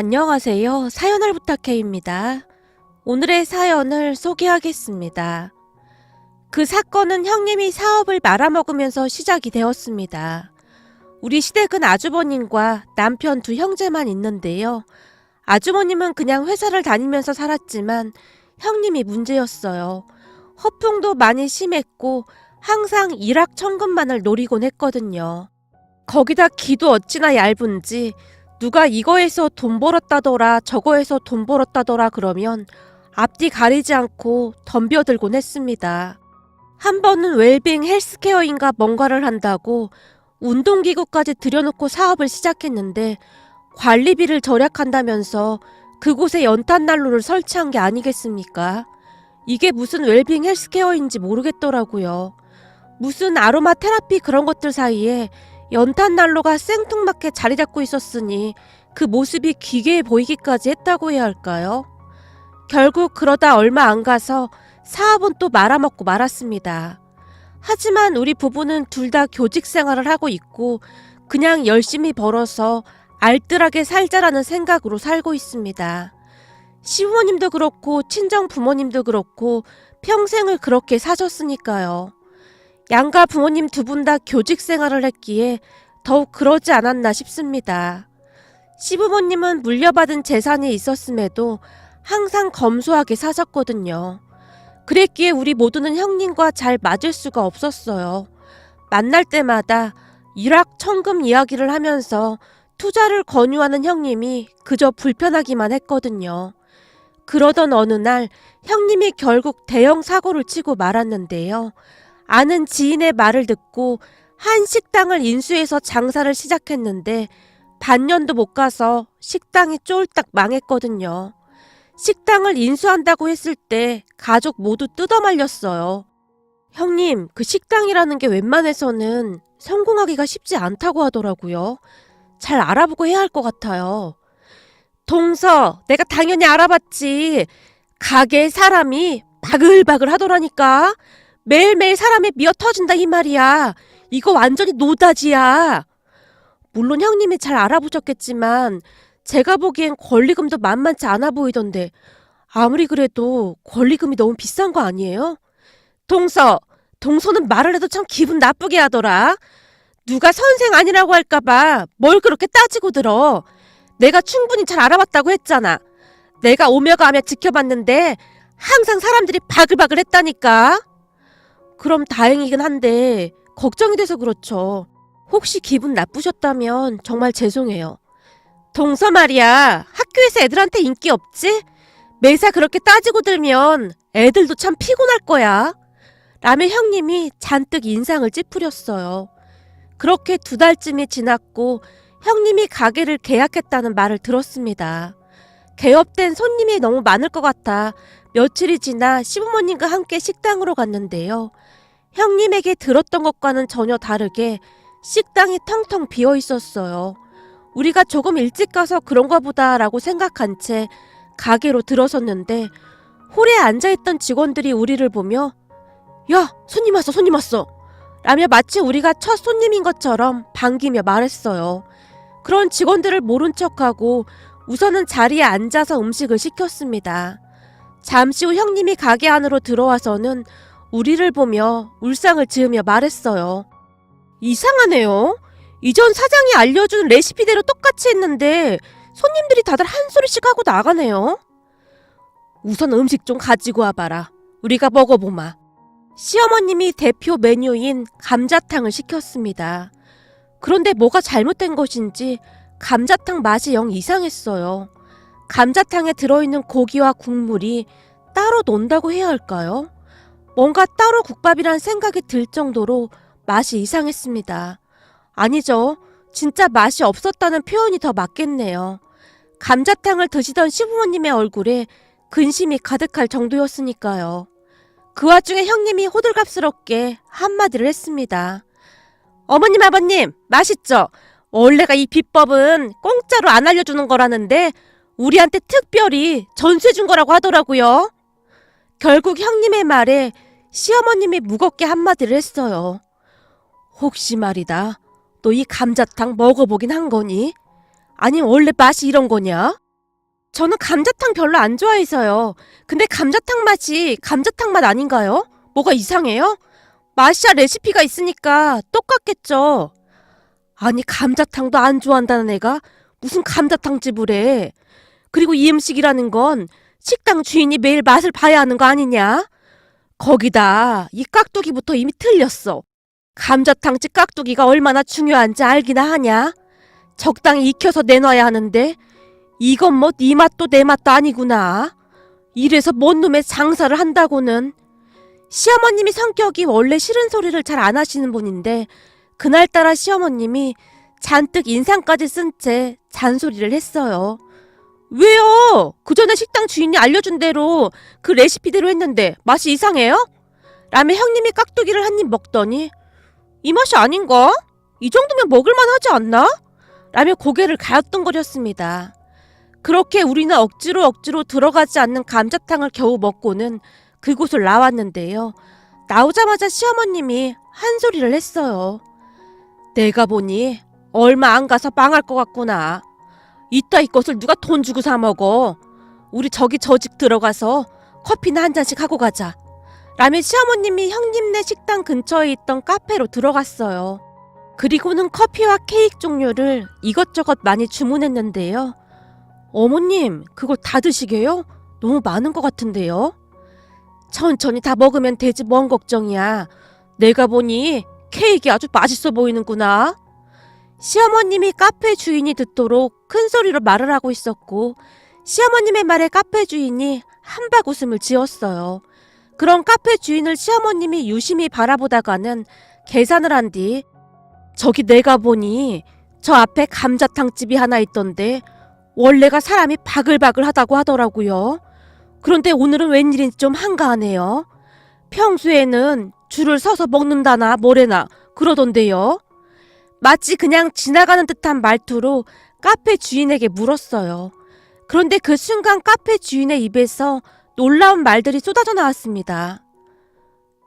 안녕하세요. 사연을 부탁해입니다. 오늘의 사연을 소개하겠습니다. 그 사건은 형님이 사업을 말아먹으면서 시작이 되었습니다. 우리 시댁은 아주버님과 남편 두 형제만 있는데요. 아주버님은 그냥 회사를 다니면서 살았지만 형님이 문제였어요. 허풍도 많이 심했고 항상 일확천금만을 노리곤 했거든요. 거기다 기도 어찌나 얇은지 누가 이거에서 돈 벌었다더라 저거에서 돈 벌었다더라 그러면 앞뒤 가리지 않고 덤벼들곤 했습니다. 한 번은 웰빙 헬스케어인가 뭔가를 한다고 운동기구까지 들여놓고 사업을 시작했는데 관리비를 절약한다면서 그곳에 연탄난로를 설치한 게 아니겠습니까? 이게 무슨 웰빙 헬스케어인지 모르겠더라고요. 무슨 아로마 테라피 그런 것들 사이에 연탄난로가 생뚱맞게 자리 잡고 있었으니 그 모습이 기괴해 보이기까지 했다고 해야 할까요? 결국 그러다 얼마 안 가서 사업은 또 말아먹고 말았습니다. 하지만 우리 부부는 둘 다 교직 생활을 하고 있고 그냥 열심히 벌어서 알뜰하게 살자라는 생각으로 살고 있습니다. 시부모님도 그렇고 친정 부모님도 그렇고 평생을 그렇게 사셨으니까요. 양가 부모님 두 분 다 교직 생활을 했기에 더욱 그러지 않았나 싶습니다. 시부모님은 물려받은 재산이 있었음에도 항상 검소하게 사셨거든요. 그랬기에 우리 모두는 형님과 잘 맞을 수가 없었어요. 만날 때마다 일확천금 이야기를 하면서 투자를 권유하는 형님이 그저 불편하기만 했거든요. 그러던 어느 날 형님이 결국 대형 사고를 치고 말았는데요. 아는 지인의 말을 듣고 한 식당을 인수해서 장사를 시작했는데 반년도 못 가서 식당이 쫄딱 망했거든요. 식당을 인수한다고 했을 때 가족 모두 뜯어말렸어요. 형님, 그 식당이라는 게 웬만해서는 성공하기가 쉽지 않다고 하더라고요. 잘 알아보고 해야 할 것 같아요. 동서, 내가 당연히 알아봤지. 가게에 사람이 바글바글 하더라니까. 매일매일 사람이 미어 터진다 이 말이야. 이거 완전히 노다지야. 물론 형님이 잘 알아보셨겠지만 제가 보기엔 권리금도 만만치 않아 보이던데 아무리 그래도 권리금이 너무 비싼 거 아니에요? 동서는 말을 해도 참 기분 나쁘게 하더라. 누가 선생 아니라고 할까봐 뭘 그렇게 따지고 들어. 내가 충분히 잘 알아봤다고 했잖아. 내가 오며 가며 지켜봤는데 항상 사람들이 바글바글 했다니까. 그럼 다행이긴 한데 걱정이 돼서 그렇죠. 혹시 기분 나쁘셨다면 정말 죄송해요. 동서 말이야. 학교에서 애들한테 인기 없지? 매사 그렇게 따지고 들면 애들도 참 피곤할 거야. 라며 형님이 잔뜩 인상을 찌푸렸어요. 그렇게 2달쯤이 지났고 형님이 가게를 계약했다는 말을 들었습니다. 개업된 손님이 너무 많을 것 같아 며칠이 지나 시부모님과 함께 식당으로 갔는데요. 형님에게 들었던 것과는 전혀 다르게 식당이 텅텅 비어 있었어요. 우리가 조금 일찍 가서 그런가 보다라고 생각한 채 가게로 들어섰는데 홀에 앉아있던 직원들이 우리를 보며 야, 손님 왔어 라며 마치 우리가 첫 손님인 것처럼 반기며 말했어요. 그런 직원들을 모른 척하고 우선은 자리에 앉아서 음식을 시켰습니다. 잠시 후 형님이 가게 안으로 들어와서는 우리를 보며 울상을 지으며 말했어요. 이상하네요. 이전 사장이 알려준 레시피대로 똑같이 했는데 손님들이 다들 한 소리씩 하고 나가네요. 우선 음식 좀 가지고 와봐라. 우리가 먹어보마. 시어머님이 대표 메뉴인 감자탕을 시켰습니다. 그런데 뭐가 잘못된 것인지 감자탕 맛이 영 이상했어요. 감자탕에 들어있는 고기와 국물이 따로 논다고 해야 할까요? 뭔가 따로 국밥이란 생각이 들 정도로 맛이 이상했습니다. 아니죠. 진짜 맛이 없었다는 표현이 더 맞겠네요. 감자탕을 드시던 시부모님의 얼굴에 근심이 가득할 정도였으니까요. 그 와중에 형님이 호들갑스럽게 한마디를 했습니다. 어머님 아버님 맛있죠? 원래가 이 비법은 공짜로 안 알려주는 거라는데 우리한테 특별히 전수해준 거라고 하더라고요. 결국 형님의 말에 시어머님이 무겁게 한마디를 했어요. 혹시 말이다. 너 이 감자탕 먹어보긴 한 거니? 아니 원래 맛이 이런 거냐? 저는 감자탕 별로 안 좋아해서요. 근데 감자탕 맛이 감자탕 맛 아닌가요? 뭐가 이상해요? 맛이야 레시피가 있으니까 똑같겠죠. 아니 감자탕도 안 좋아한다는 애가 무슨 감자탕집을 해. 그리고 이 음식이라는 건 식당 주인이 매일 맛을 봐야 하는 거 아니냐? 거기다 이 깍두기부터 이미 틀렸어. 감자탕집 깍두기가 얼마나 중요한지 알기나 하냐? 적당히 익혀서 내놔야 하는데 이건 뭐 네 맛도 내 맛도 아니구나. 이래서 뭔 놈의 장사를 한다고는. 시어머님이 성격이 원래 싫은 소리를 잘 안 하시는 분인데 그날따라 시어머님이 잔뜩 인상까지 쓴 채 잔소리를 했어요. 왜요? 그 전에 식당 주인이 알려준 대로 그 레시피대로 했는데 맛이 이상해요? 라며 형님이 깍두기를 한 입 먹더니 이 맛이 아닌가? 이 정도면 먹을만 하지 않나? 라며 고개를 갸우뚱거렸습니다. 그렇게 우리는 억지로 들어가지 않는 감자탕을 겨우 먹고는 그곳을 나왔는데요. 나오자마자 시어머님이 한 소리를 했어요. 내가 보니 얼마 안 가서 망할 것 같구나. 이따위 것을 누가 돈 주고 사 먹어. 우리 저기 저 집 들어가서 커피나 한 잔씩 하고 가자. 라며 시어머님이 형님네 식당 근처에 있던 카페로 들어갔어요. 그리고는 커피와 케이크 종류를 이것저것 많이 주문했는데요. 어머님, 그걸 다 드시게요? 너무 많은 것 같은데요? 천천히 다 먹으면 되지 뭔 걱정이야. 내가 보니 케이크 아주 맛있어 보이는구나. 시어머님이 카페 주인이 듣도록 큰 소리로 말을 하고 있었고 시어머님의 말에 카페 주인이 한박 웃음을 지었어요. 그런 카페 주인을 시어머님이 유심히 바라보다가는 계산을 한 뒤 저기 내가 보니 저 앞에 감자탕집이 하나 있던데 원래가 사람이 바글바글 하다고 하더라고요. 그런데 오늘은 웬일인지 좀 한가하네요. 평소에는 줄을 서서 먹는다나 뭐래나 그러던데요. 마치 그냥 지나가는 듯한 말투로 카페 주인에게 물었어요. 그런데 그 순간 카페 주인의 입에서 놀라운 말들이 쏟아져 나왔습니다.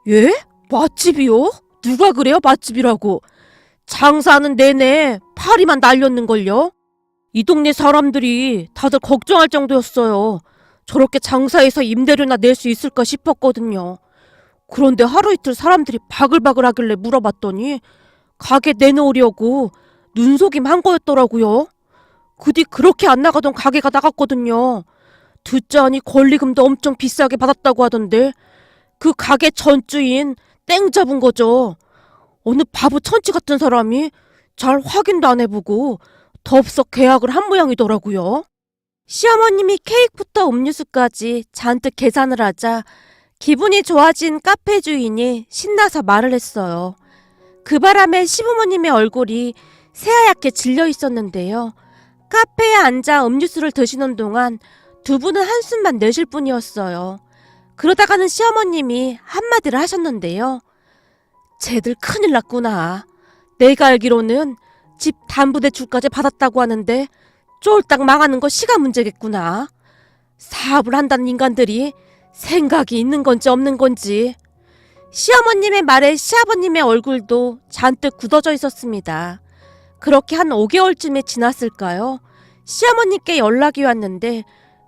예? 맛집이요? 누가 그래요 맛집이라고? 장사하는 내내 파리만 날렸는걸요? 이 동네 사람들이 다들 걱정할 정도였어요. 저렇게 장사해서 임대료나 낼 수 있을까 싶었거든요. 그런데 하루 이틀 사람들이 바글바글 하길래 물어봤더니 가게 내놓으려고 눈속임 한 거였더라고요. 그 뒤 그렇게 안 나가던 가게가 나갔거든요. 듣자하니 권리금도 엄청 비싸게 받았다고 하던데 그 가게 전주인 땡 잡은 거죠. 어느 바보 천치 같은 사람이 잘 확인도 안 해보고 덥석 계약을 한 모양이더라고요. 시어머님이 케이크부터 음료수까지 잔뜩 계산을 하자 기분이 좋아진 카페 주인이 신나서 말을 했어요. 그 바람에 시부모님의 얼굴이 새하얗게 질려 있었는데요. 카페에 앉아 음료수를 드시는 동안 두 분은 한숨만 내쉴 뿐이었어요. 그러다가는 시어머님이 한마디를 하셨는데요. 쟤들 큰일 났구나. 내가 알기로는 집 담보대출까지 받았다고 하는데 쫄딱 망하는 거 시간 문제겠구나. 사업을 한다는 인간들이 생각이 있는 건지 없는 건지. 시어머님의 말에 시아버님의 얼굴도 잔뜩 굳어져 있었습니다. 그렇게 한 5개월쯤에 지났을까요? 시어머님께 연락이 왔는데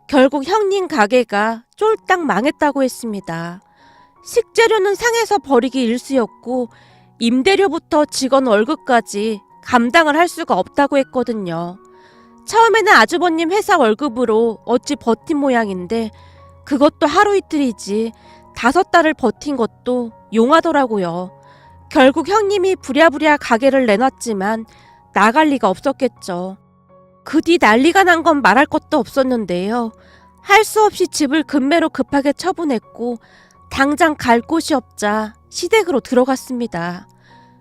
결국 형님 가게가 쫄딱 망했다고 했습니다. 식재료는 상해서 버리기 일쑤였고 임대료부터 직원 월급까지 감당을 할 수가 없다고 했거든요. 처음에는 아주버님 회사 월급으로 어찌 버틴 모양인데 그것도 하루 이틀이지 5달을 버틴 것도 용하더라고요. 결국 형님이 부랴부랴 가게를 내놨지만 나갈 리가 없었겠죠. 그 뒤 난리가 난 건 말할 것도 없었는데요. 할 수 없이 집을 금매로 급하게 처분했고 당장 갈 곳이 없자 시댁으로 들어갔습니다.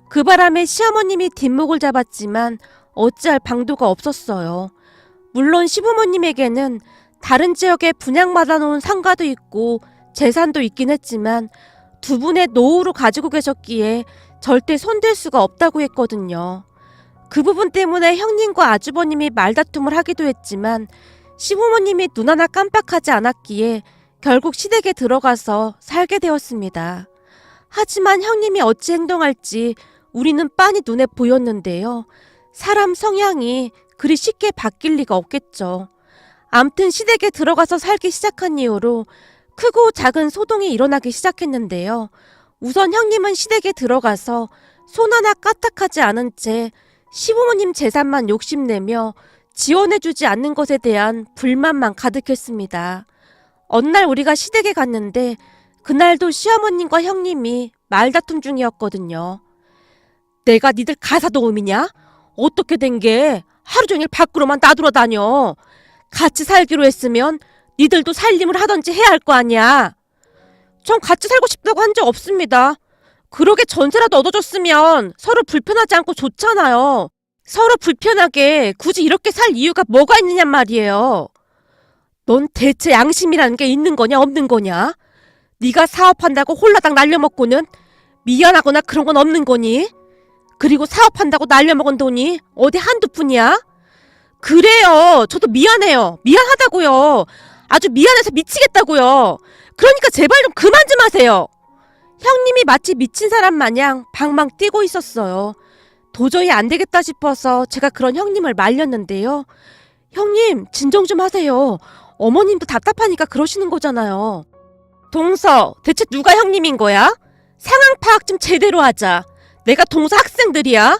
그 바람에 시어머님이 뒷목을 잡았지만 어찌할 방도가 없었어요. 물론 시부모님에게는 다른 지역에 분양받아 놓은 상가도 있고 재산도 있긴 했지만 두 분의 노후로 가지고 계셨기에 절대 손댈 수가 없다고 했거든요. 그 부분 때문에 형님과 아주버님이 말다툼을 하기도 했지만 시부모님이 눈 하나 깜빡하지 않았기에 결국 시댁에 들어가서 살게 되었습니다. 하지만 형님이 어찌 행동할지 우리는 빤히 눈에 보였는데요. 사람 성향이 그리 쉽게 바뀔 리가 없겠죠. 암튼 시댁에 들어가서 살기 시작한 이후로 크고 작은 소동이 일어나기 시작했는데요. 우선 형님은 시댁에 들어가서 손 하나 까딱하지 않은 채 시부모님 재산만 욕심내며 지원해주지 않는 것에 대한 불만만 가득했습니다. 어느 날 우리가 시댁에 갔는데 그날도 시어머님과 형님이 말다툼 중이었거든요. 내가 니들 가사도우미냐? 어떻게 된 게 하루 종일 밖으로만 나돌아다녀. 같이 살기로 했으면 니들도 살림을 하던지 해야 할 거 아니야. 전 같이 살고 싶다고 한 적 없습니다. 그러게 전세라도 얻어줬으면 서로 불편하지 않고 좋잖아요. 서로 불편하게 굳이 이렇게 살 이유가 뭐가 있느냔 말이에요. 넌 대체 양심이라는 게 있는 거냐 없는 거냐? 네가 사업한다고 홀라당 날려먹고는 미안하거나 그런 건 없는 거니? 그리고 사업한다고 날려먹은 돈이 어디 한두 푼이야? 그래요. 저도 미안해요. 미안하다고요. 아주 미안해서 미치겠다고요. 그러니까 제발 좀 그만 좀 하세요. 형님이 마치 미친 사람 마냥 방방 뛰고 있었어요. 도저히 안 되겠다 싶어서 제가 그런 형님을 말렸는데요. 형님, 진정 좀 하세요. 어머님도 답답하니까 그러시는 거잖아요. 동서, 대체 누가 형님인 거야? 상황 파악 좀 제대로 하자. 내가 동서 학생들이야?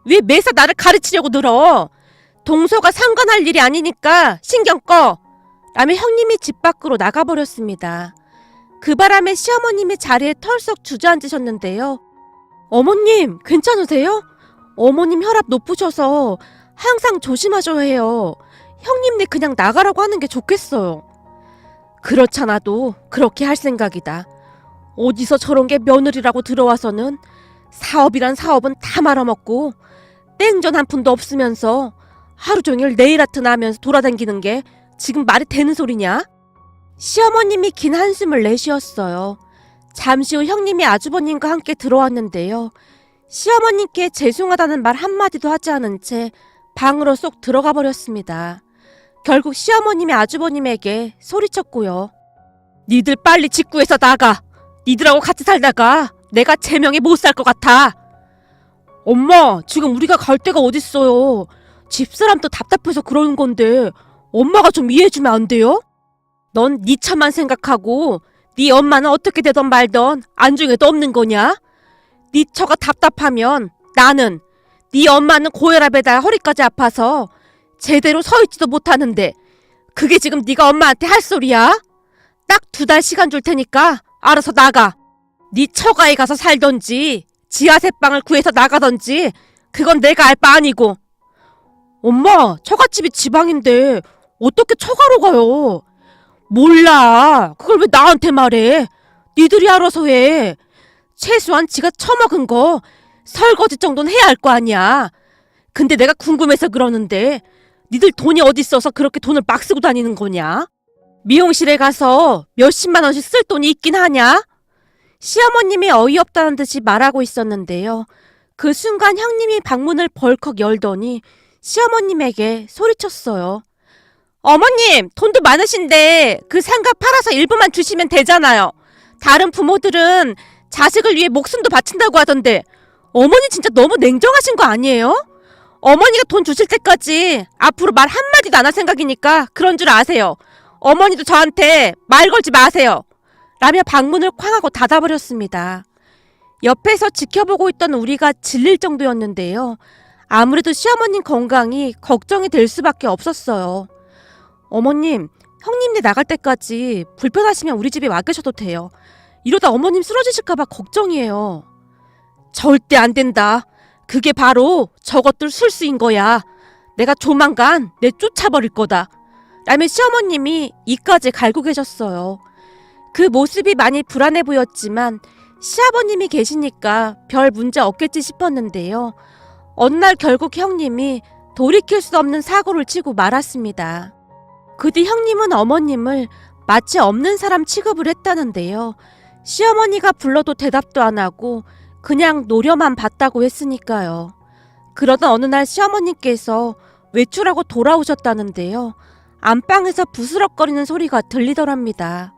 왜 매사 나를 가르치려고 들어? 동서가 상관할 일이 아니니까 신경 꺼. 라며 형님이 집 밖으로 나가버렸습니다. 그 바람에 시어머님이 자리에 털썩 주저앉으셨는데요. 어머님, 괜찮으세요? 어머님 혈압 높으셔서 항상 조심하셔야 해요. 형님네 그냥 나가라고 하는 게 좋겠어요. 그렇잖아도 그렇게 할 생각이다. 어디서 저런 게 며느리라고 들어와서는 사업이란 사업은 다 말아먹고 땡전 한 푼도 없으면서 하루 종일 네일 아트나 하면서 돌아다니는 게 지금 말이 되는 소리냐? 시어머님이 긴 한숨을 내쉬었어요. 잠시 후 형님이 아주버님과 함께 들어왔는데요. 시어머님께 죄송하다는 말 한마디도 하지 않은 채 방으로 쏙 들어가 버렸습니다. 결국 시어머님이 아주버님에게 소리쳤고요. 니들 빨리 직구해서 나가. 니들하고 같이 살다가 내가 제명에 못 살 것 같아. 엄마, 지금 우리가 갈 데가 어딨어요. 집사람도 답답해서 그러는 건데 엄마가 좀 이해해주면 안 돼요? 넌 네 차만 생각하고 네 엄마는 어떻게 되던 말던 안중에도 없는 거냐? 네 처가 답답하면 나는, 네 엄마는 고혈압에다 허리까지 아파서 제대로 서 있지도 못하는데 그게 지금 네가 엄마한테 할 소리야? 딱 2달 시간 줄 테니까 알아서 나가. 네 처가에 가서 살던지 지하세방을 구해서 나가던지 그건 내가 알 바 아니고. 엄마, 처갓집이 지방인데 어떻게 처가로 가요? 몰라. 그걸 왜 나한테 말해? 니들이 알아서 해. 최소한 지가 처먹은 거 설거지 정도는 해야 할 거 아니야. 근데 내가 궁금해서 그러는데 니들 돈이 어디 있어서 그렇게 돈을 막 쓰고 다니는 거냐? 미용실에 가서 몇십만 원씩 쓸 돈이 있긴 하냐? 시어머님이 어이없다는 듯이 말하고 있었는데요. 그 순간 형님이 방문을 벌컥 열더니 시어머님에게 소리쳤어요. 어머님, 돈도 많으신데 그 상가 팔아서 일부만 주시면 되잖아요. 다른 부모들은 자식을 위해 목숨도 바친다고 하던데 어머니 진짜 너무 냉정하신 거 아니에요? 어머니가 돈 주실 때까지 앞으로 말 한마디도 안 할 생각이니까 그런 줄 아세요. 어머니도 저한테 말 걸지 마세요. 라며 방문을 쾅 하고 닫아버렸습니다. 옆에서 지켜보고 있던 우리가 질릴 정도였는데요. 아무래도 시어머님 건강이 걱정이 될 수밖에 없었어요. 어머님, 형님네 나갈 때까지 불편하시면 우리 집에 와 계셔도 돼요. 이러다 어머님 쓰러지실까봐 걱정이에요. 절대 안 된다. 그게 바로 저것들 술수인 거야. 내가 조만간 내쫓아버릴 거다. 라며 시어머님이 이까지 갈고 계셨어요. 그 모습이 많이 불안해 보였지만 시아버님이 계시니까 별 문제 없겠지 싶었는데요. 어느 날 결국 형님이 돌이킬 수 없는 사고를 치고 말았습니다. 그 뒤 형님은 어머님을 마치 없는 사람 취급을 했다는데요. 시어머니가 불러도 대답도 안 하고 그냥 노려만 봤다고 했으니까요. 그러던 어느 날 시어머니께서 외출하고 돌아오셨다는데요. 안방에서 부스럭거리는 소리가 들리더랍니다.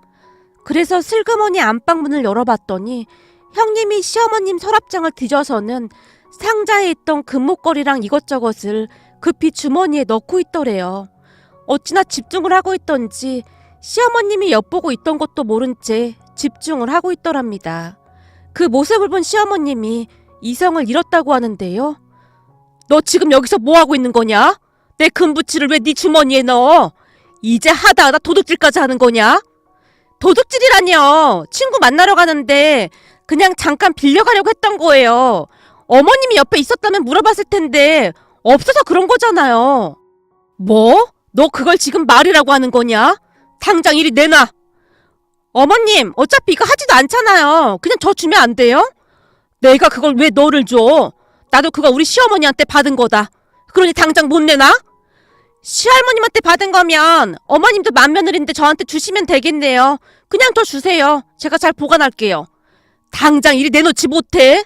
그래서 슬그머니 안방문을 열어봤더니 형님이 시어머님 서랍장을 뒤져서는 상자에 있던 금목걸이랑 이것저것을 급히 주머니에 넣고 있더래요. 어찌나 집중을 하고 있던지 시어머님이 엿보고 있던 것도 모른 채 집중을 하고 있더랍니다. 그 모습을 본 시어머님이 이성을 잃었다고 하는데요. 너 지금 여기서 뭐하고 있는 거냐? 내 금부치를 왜 네 주머니에 넣어? 이제 하다 도둑질까지 하는 거냐? 도둑질이라뇨. 친구 만나러 가는데 그냥 잠깐 빌려가려고 했던 거예요. 어머님이 옆에 있었다면 물어봤을 텐데 없어서 그런 거잖아요. 뭐? 너 그걸 지금 말이라고 하는 거냐? 당장 이리 내놔. 어머님, 어차피 이거 하지도 않잖아요. 그냥 저 주면 안 돼요? 내가 그걸 왜 너를 줘? 나도 그거 우리 시어머니한테 받은 거다. 그러니 당장 못 내놔? 시할머님한테 받은 거면 어머님도 맏며느리인데 저한테 주시면 되겠네요. 그냥 저 주세요. 제가 잘 보관할게요. 당장 이리 내놓지 못해?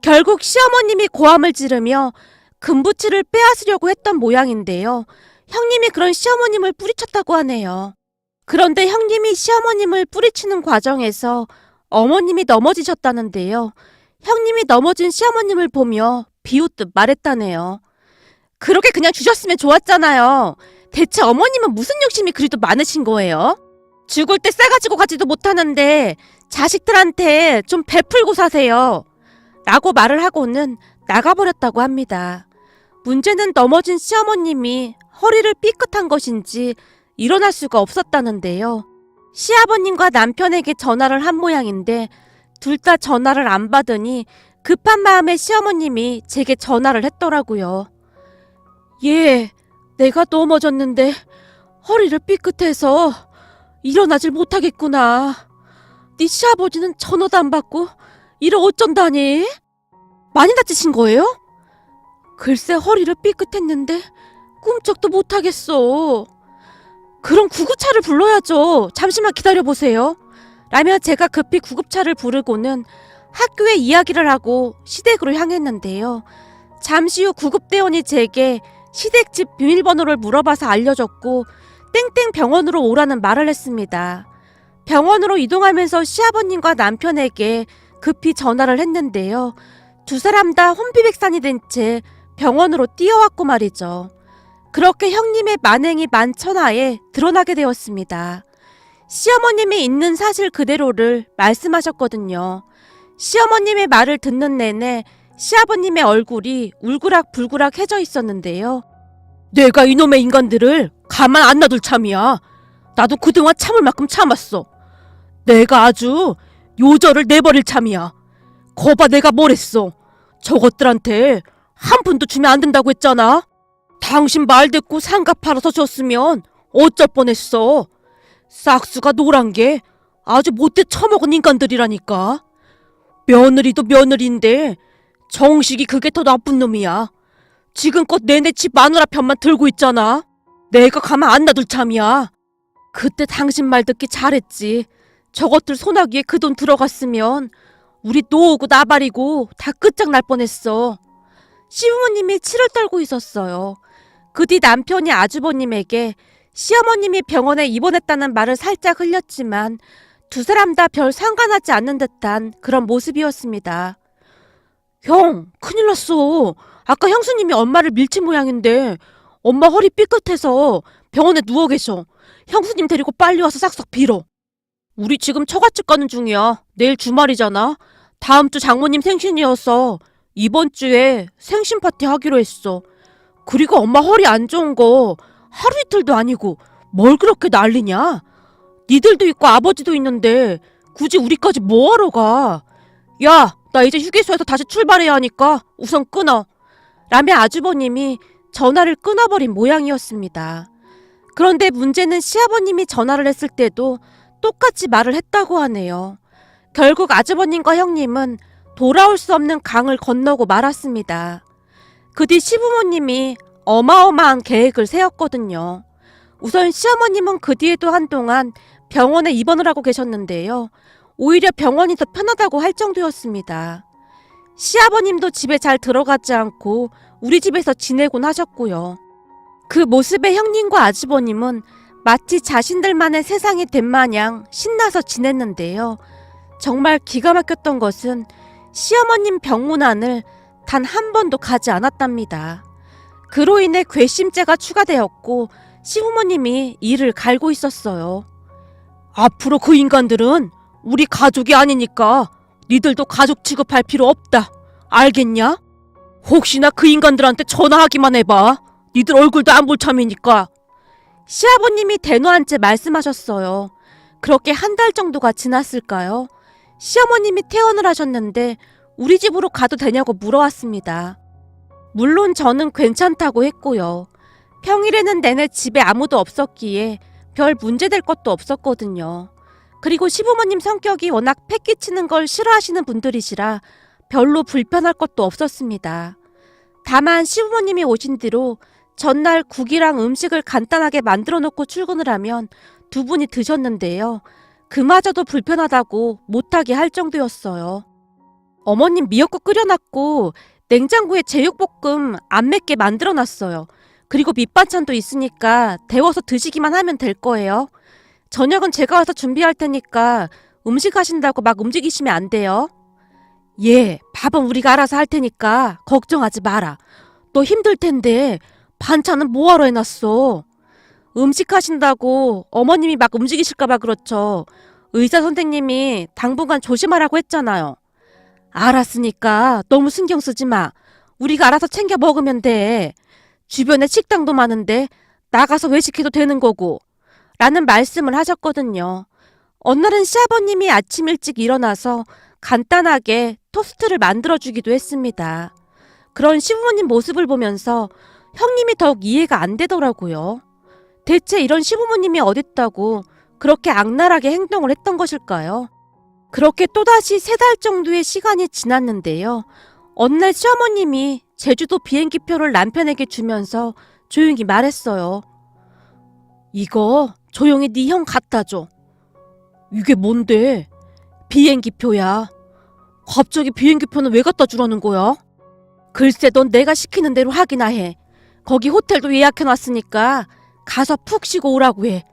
결국 시어머님이 고함을 지르며 금부치를 빼앗으려고 했던 모양인데요. 형님이 그런 시어머님을 뿌리쳤다고 하네요. 그런데 형님이 시어머님을 뿌리치는 과정에서 어머님이 넘어지셨다는데요. 형님이 넘어진 시어머님을 보며 비웃듯 말했다네요. 그렇게 그냥 주셨으면 좋았잖아요. 대체 어머님은 무슨 욕심이 그리도 많으신 거예요? 죽을 때 싸가지고 가지도 못하는데 자식들한테 좀 베풀고 사세요. 라고 말을 하고는 나가버렸다고 합니다. 문제는 넘어진 시어머님이 허리를 삐끗한 것인지 일어날 수가 없었다는데요. 시아버님과 남편에게 전화를 한 모양인데 둘 다 전화를 안 받으니 급한 마음에 시어머님이 제게 전화를 했더라고요. 예, 내가 넘어졌는데 허리를 삐끗해서 일어나질 못하겠구나. 네 시아버지는 전화도 안 받고 이를 어쩐다니? 많이 다치신 거예요? 글쎄 허리를 삐끗했는데 꿈쩍도 못하겠어. 그럼 구급차를 불러야죠. 잠시만 기다려보세요. 라며 제가 급히 구급차를 부르고는 학교에 이야기를 하고 시댁으로 향했는데요. 잠시 후 구급대원이 제게 시댁집 비밀번호를 물어봐서 알려줬고 땡땡 병원으로 오라는 말을 했습니다. 병원으로 이동하면서 시아버님과 남편에게 급히 전화를 했는데요. 두 사람 다 혼비백산이 된 채 병원으로 뛰어왔고 말이죠. 그렇게 형님의 만행이 만천하에 드러나게 되었습니다. 시어머님이 있는 사실 그대로를 말씀하셨거든요. 시어머님의 말을 듣는 내내 시아버님의 얼굴이 울그락불그락해져 있었는데요. 내가 이놈의 인간들을 가만 안 놔둘 참이야. 나도 그동안 참을 만큼 참았어. 내가 아주 요절을 내버릴 참이야. 거봐 내가 뭘 했어. 저것들한테 한 푼도 주면 안 된다고 했잖아. 당신 말 듣고 상가 팔아서 줬으면 어쩔 뻔했어. 싹수가 노란 게 아주 못돼 처먹은 인간들이라니까. 며느리도 며느리인데 정식이 그게 더 나쁜 놈이야. 지금껏 내내 집 마누라 편만 들고 있잖아. 내가 가만 안 놔둘 참이야. 그때 당신 말 듣기 잘했지. 저것들 소나기에 그 돈 들어갔으면 우리 노오고 나발이고 다 끝장날 뻔했어. 시부모님이 치를 떨고 있었어요. 그 뒤 남편이 아주버님에게 시어머님이 병원에 입원했다는 말을 살짝 흘렸지만 두 사람 다 별 상관하지 않는 듯한 그런 모습이었습니다. 형, 큰일 났어. 아까 형수님이 엄마를 밀친 모양인데 엄마 허리 삐끗해서 병원에 누워 계셔. 형수님 데리고 빨리 와서 싹싹 빌어. 우리 지금 처갓집 가는 중이야. 내일 주말이잖아. 다음 주 장모님 생신이어서 이번 주에 생신 파티 하기로 했어. 그리고 엄마 허리 안 좋은 거 하루 이틀도 아니고 뭘 그렇게 난리냐? 니들도 있고 아버지도 있는데 굳이 우리까지 뭐하러 가? 야, 나 이제 휴게소에서 다시 출발해야 하니까 우선 끊어. 라며 아주버님이 전화를 끊어버린 모양이었습니다. 그런데 문제는 시아버님이 전화를 했을 때도 똑같이 말을 했다고 하네요. 결국 아주버님과 형님은 돌아올 수 없는 강을 건너고 말았습니다. 그 뒤 시부모님이 어마어마한 계획을 세웠거든요. 우선 시어머님은 그 뒤에도 한동안 병원에 입원을 하고 계셨는데요. 오히려 병원이 더 편하다고 할 정도였습니다. 시아버님도 집에 잘 들어가지 않고 우리 집에서 지내곤 하셨고요. 그 모습에 형님과 아주버님은 마치 자신들만의 세상이 된 마냥 신나서 지냈는데요. 정말 기가 막혔던 것은 시어머님 병문안을 단 한 번도 가지 않았답니다. 그로 인해 괘씸죄가 추가되었고 시부모님이 이를 갈고 있었어요. 앞으로 그 인간들은 우리 가족이 아니니까 니들도 가족 취급할 필요 없다. 알겠냐? 혹시나 그 인간들한테 전화하기만 해봐. 니들 얼굴도 안 볼 참이니까. 시아버님이 대놓은 채 말씀하셨어요. 그렇게 한 달 정도가 지났을까요? 시어머님이 퇴원을 하셨는데 우리 집으로 가도 되냐고 물어왔습니다. 물론 저는 괜찮다고 했고요. 평일에는 내내 집에 아무도 없었기에 별 문제될 것도 없었거든요. 그리고 시부모님 성격이 워낙 패기치는 걸 싫어하시는 분들이시라 별로 불편할 것도 없었습니다. 다만 시부모님이 오신 뒤로 전날 국이랑 음식을 간단하게 만들어 놓고 출근을 하면 두 분이 드셨는데요. 그마저도 불편하다고 못하게 할 정도였어요. 어머님 미역국 끓여놨고 냉장고에 제육볶음 안 맵게 만들어놨어요. 그리고 밑반찬도 있으니까 데워서 드시기만 하면 될 거예요. 저녁은 제가 와서 준비할 테니까 음식 하신다고 막 움직이시면 안 돼요. 예, 밥은 우리가 알아서 할 테니까 걱정하지 마라. 너 힘들 텐데 반찬은 뭐하러 해놨어? 음식 하신다고 어머님이 막 움직이실까봐 그렇죠. 의사 선생님이 당분간 조심하라고 했잖아요. 알았으니까 너무 신경 쓰지 마. 우리가 알아서 챙겨 먹으면 돼. 주변에 식당도 많은데 나가서 외식해도 되는 거고. 라는 말씀을 하셨거든요. 어느 날은 시아버님이 아침 일찍 일어나서 간단하게 토스트를 만들어주기도 했습니다. 그런 시부모님 모습을 보면서 형님이 더욱 이해가 안 되더라고요. 대체 이런 시부모님이 어딨다고 그렇게 악랄하게 행동을 했던 것일까요? 그렇게 또다시 3달 정도의 시간이 지났는데요. 어느 날 시어머님이 제주도 비행기표를 남편에게 주면서 조용히 말했어요. 이거 조용히 네 형 갖다 줘. 이게 뭔데? 비행기표야. 갑자기 비행기표는 왜 갖다 주라는 거야? 글쎄 넌 내가 시키는 대로 하기나 해. 거기 호텔도 예약해놨으니까 가서 푹 쉬고 오라고 해.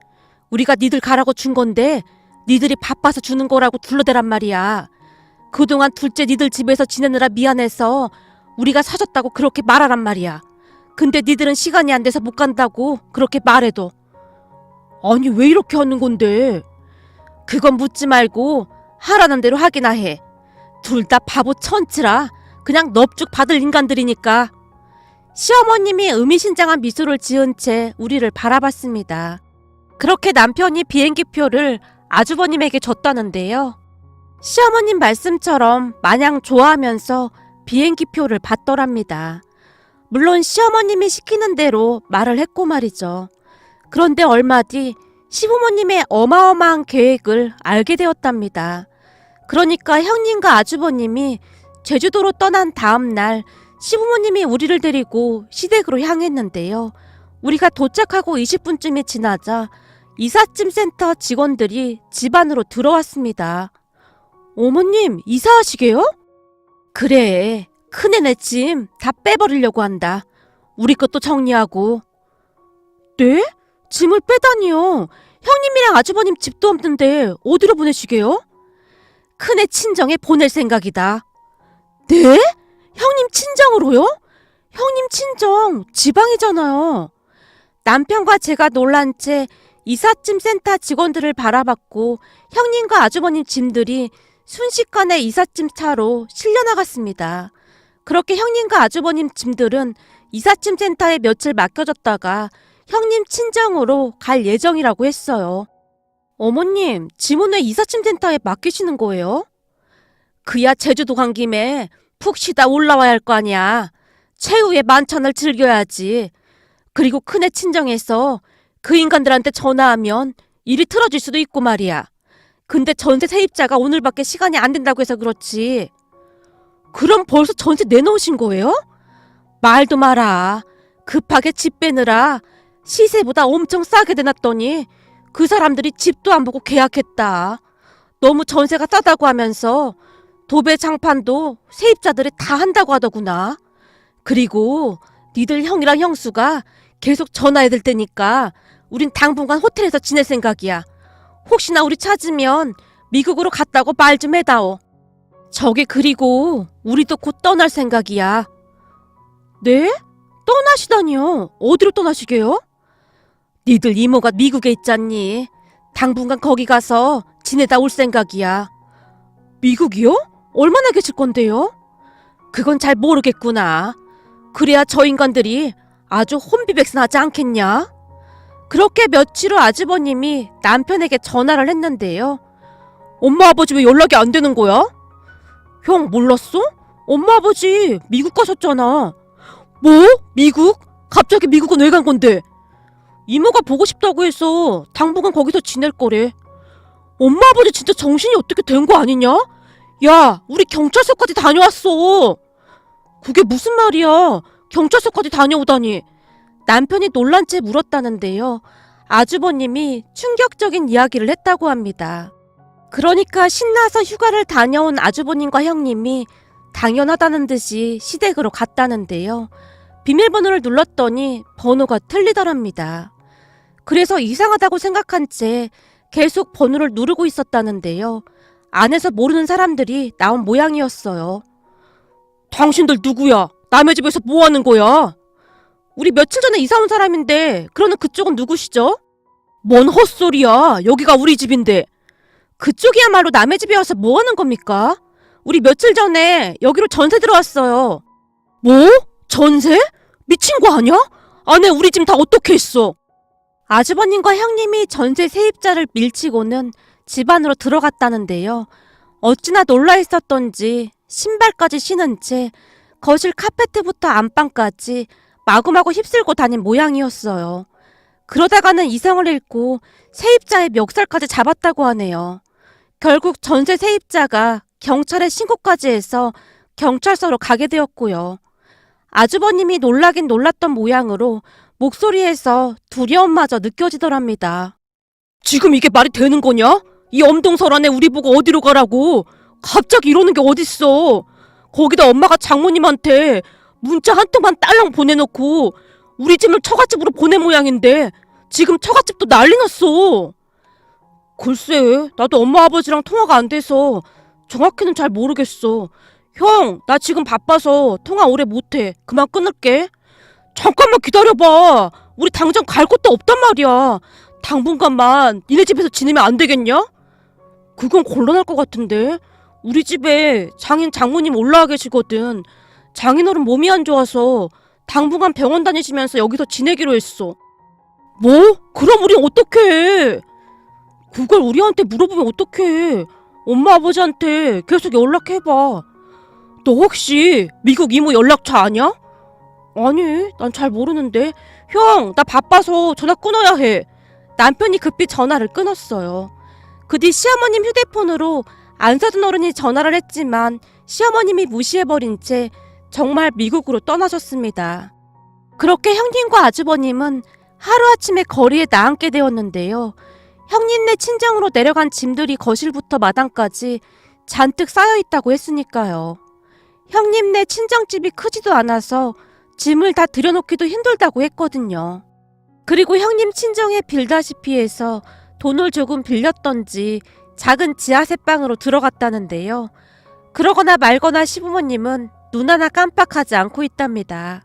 우리가 니들 가라고 준 건데 니들이 바빠서 주는 거라고 둘러대란 말이야. 그동안 둘째 니들 집에서 지내느라 미안해서 우리가 사줬다고 그렇게 말하란 말이야. 근데 니들은 시간이 안 돼서 못 간다고 그렇게 말해도. 아니 왜 이렇게 하는 건데? 그건 묻지 말고 하라는 대로 하기나 해. 둘 다 바보 천치라 그냥 넙죽 받을 인간들이니까. 시어머님이 의미심장한 미소를 지은 채 우리를 바라봤습니다. 그렇게 남편이 비행기표를 아주버님에게 줬다는데요. 시어머님 말씀처럼 마냥 좋아하면서 비행기표를 받더랍니다. 물론 시어머님이 시키는 대로 말을 했고 말이죠. 그런데 얼마 뒤 시부모님의 어마어마한 계획을 알게 되었답니다. 그러니까 형님과 아주버님이 제주도로 떠난 다음 날 시부모님이 우리를 데리고 시댁으로 향했는데요. 우리가 도착하고 20분쯤이 지나자 이삿짐 센터 직원들이 집 안으로 들어왔습니다. 어머님, 이사하시게요? 그래, 큰애네 짐 다 빼버리려고 한다. 우리 것도 정리하고. 네? 짐을 빼다니요. 형님이랑 아주버님 집도 없는데 어디로 보내시게요? 큰애 친정에 보낼 생각이다. 네? 형님 친정으로요? 형님 친정 지방이잖아요. 남편과 제가 놀란 채 이삿짐 센터 직원들을 바라봤고 형님과 아주버님 짐들이 순식간에 이삿짐 차로 실려나갔습니다. 그렇게 형님과 아주버님 짐들은 이삿짐 센터에 며칠 맡겨졌다가 형님 친정으로 갈 예정이라고 했어요. 어머님, 짐은 왜 이삿짐 센터에 맡기시는 거예요? 그야 제주도 간 김에 푹 쉬다 올라와야 할 거 아니야. 최후의 만찬을 즐겨야지. 그리고 큰애 친정에서 그 인간들한테 전화하면 일이 틀어질 수도 있고 말이야. 근데 전세 세입자가 오늘밖에 시간이 안 된다고 해서 그렇지. 그럼 벌써 전세 내놓으신 거예요? 말도 마라. 급하게 집 빼느라 시세보다 엄청 싸게 내놨더니 그 사람들이 집도 안 보고 계약했다. 너무 전세가 싸다고 하면서 도배 장판도 세입자들이 다 한다고 하더구나. 그리고 니들 형이랑 형수가 계속 전화해 들 테니까 우린 당분간 호텔에서 지낼 생각이야. 혹시나 우리 찾으면 미국으로 갔다고 말 좀 해다오. 저기 그리고 우리도 곧 떠날 생각이야. 네? 떠나시다니요? 어디로 떠나시게요? 니들 이모가 미국에 있잖니. 당분간 거기 가서 지내다 올 생각이야. 미국이요? 얼마나 계실 건데요? 그건 잘 모르겠구나. 그래야 저 인간들이 아주 혼비백산하지 않겠냐? 그렇게 며칠 후 아주버님이 남편에게 전화를 했는데요. 엄마 아버지 왜 연락이 안 되는 거야? 형 몰랐어? 엄마 아버지 미국 가셨잖아. 뭐? 미국? 갑자기 미국은 왜 간 건데? 이모가 보고 싶다고 해서 당분간 거기서 지낼 거래. 엄마 아버지 진짜 정신이 어떻게 된 거 아니냐? 야, 우리 경찰서까지 다녀왔어. 그게 무슨 말이야? 경찰서까지 다녀오다니. 남편이 놀란 채 물었다는데요. 아주버님이 충격적인 이야기를 했다고 합니다. 그러니까 신나서 휴가를 다녀온 아주버님과 형님이 당연하다는 듯이 시댁으로 갔다는데요. 비밀번호를 눌렀더니 번호가 틀리더랍니다. 그래서 이상하다고 생각한 채 계속 번호를 누르고 있었다는데요. 안에서 모르는 사람들이 나온 모양이었어요. 당신들 누구야? 남의 집에서 뭐 하는 거야? 우리 며칠 전에 이사 온 사람인데 그러는 그쪽은 누구시죠? 뭔 헛소리야. 여기가 우리 집인데. 그쪽이야말로 남의 집에 와서 뭐 하는 겁니까? 우리 며칠 전에 여기로 전세 들어왔어요. 뭐? 전세? 미친 거 아니야? 안에 우리 짐 다 어떻게 했어? 아주버님과 형님이 전세 세입자를 밀치고는 집 안으로 들어갔다는데요. 어찌나 놀라 있었던지 신발까지 신은 채 거실 카페트부터 안방까지 마구마구 휩쓸고 다닌 모양이었어요. 그러다가는 이성을 잃고 세입자의 멱살까지 잡았다고 하네요. 결국 전세 세입자가 경찰에 신고까지 해서 경찰서로 가게 되었고요. 아주버님이 놀라긴 놀랐던 모양으로 목소리에서 두려움마저 느껴지더랍니다. 지금 이게 말이 되는 거냐? 이 엄동설안에 우리 보고 어디로 가라고? 갑자기 이러는 게 어딨어? 거기다 엄마가 장모님한테 문자 한 통만 딸랑 보내놓고 우리 집을 처갓집으로 보낸 모양인데 지금 처갓집도 난리 났어. 글쎄, 나도 엄마 아버지랑 통화가 안 돼서 정확히는 잘 모르겠어. 형, 나 지금 바빠서 통화 오래 못해. 그만 끊을게. 잠깐만 기다려봐. 우리 당장 갈 곳도 없단 말이야. 당분간만 니네 집에서 지내면 안 되겠냐? 그건 곤란할 것 같은데. 우리 집에 장인 장모님 올라와 계시거든. 장인어른 몸이 안 좋아서 당분간 병원 다니시면서 여기서 지내기로 했어. 뭐? 그럼 우린 어떡해? 그걸 우리한테 물어보면 어떡해? 엄마 아버지한테 계속 연락해봐. 너 혹시 미국 이모 연락처 아냐? 아니, 난 잘 모르는데. 형, 나 바빠서 전화 끊어야 해. 남편이 급히 전화를 끊었어요. 그 뒤 시어머님 휴대폰으로 안서준 어른이 전화를 했지만 시어머님이 무시해버린 채 정말 미국으로 떠나셨습니다. 그렇게 형님과 아주버님은 하루아침에 거리에 나앉게 되었는데요. 형님네 친정으로 내려간 짐들이 거실부터 마당까지 잔뜩 쌓여있다고 했으니까요. 형님네 친정집이 크지도 않아서 짐을 다 들여놓기도 힘들다고 했거든요. 그리고 형님 친정에 빌다시피 해서 돈을 조금 빌렸던지 작은 지하세방으로 들어갔다는데요. 그러거나 말거나 시부모님은 눈 하나 깜빡하지 않고 있답니다.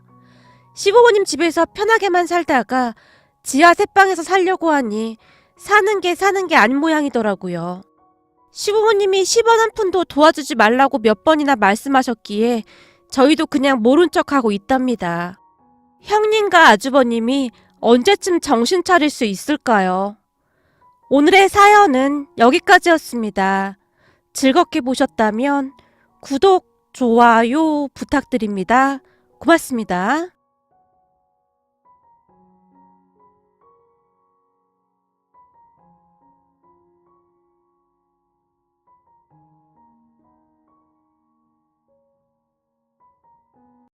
시부모님 집에서 편하게만 살다가 지하세방에서 살려고 하니 사는 게 아닌 모양이더라고요. 시부모님이 10원 한 푼도 도와주지 말라고 몇 번이나 말씀하셨기에 저희도 그냥 모른 척하고 있답니다. 형님과 아주버님이 언제쯤 정신 차릴 수 있을까요? 오늘의 사연은 여기까지였습니다. 즐겁게 보셨다면 구독, 좋아요 부탁드립니다. 고맙습니다.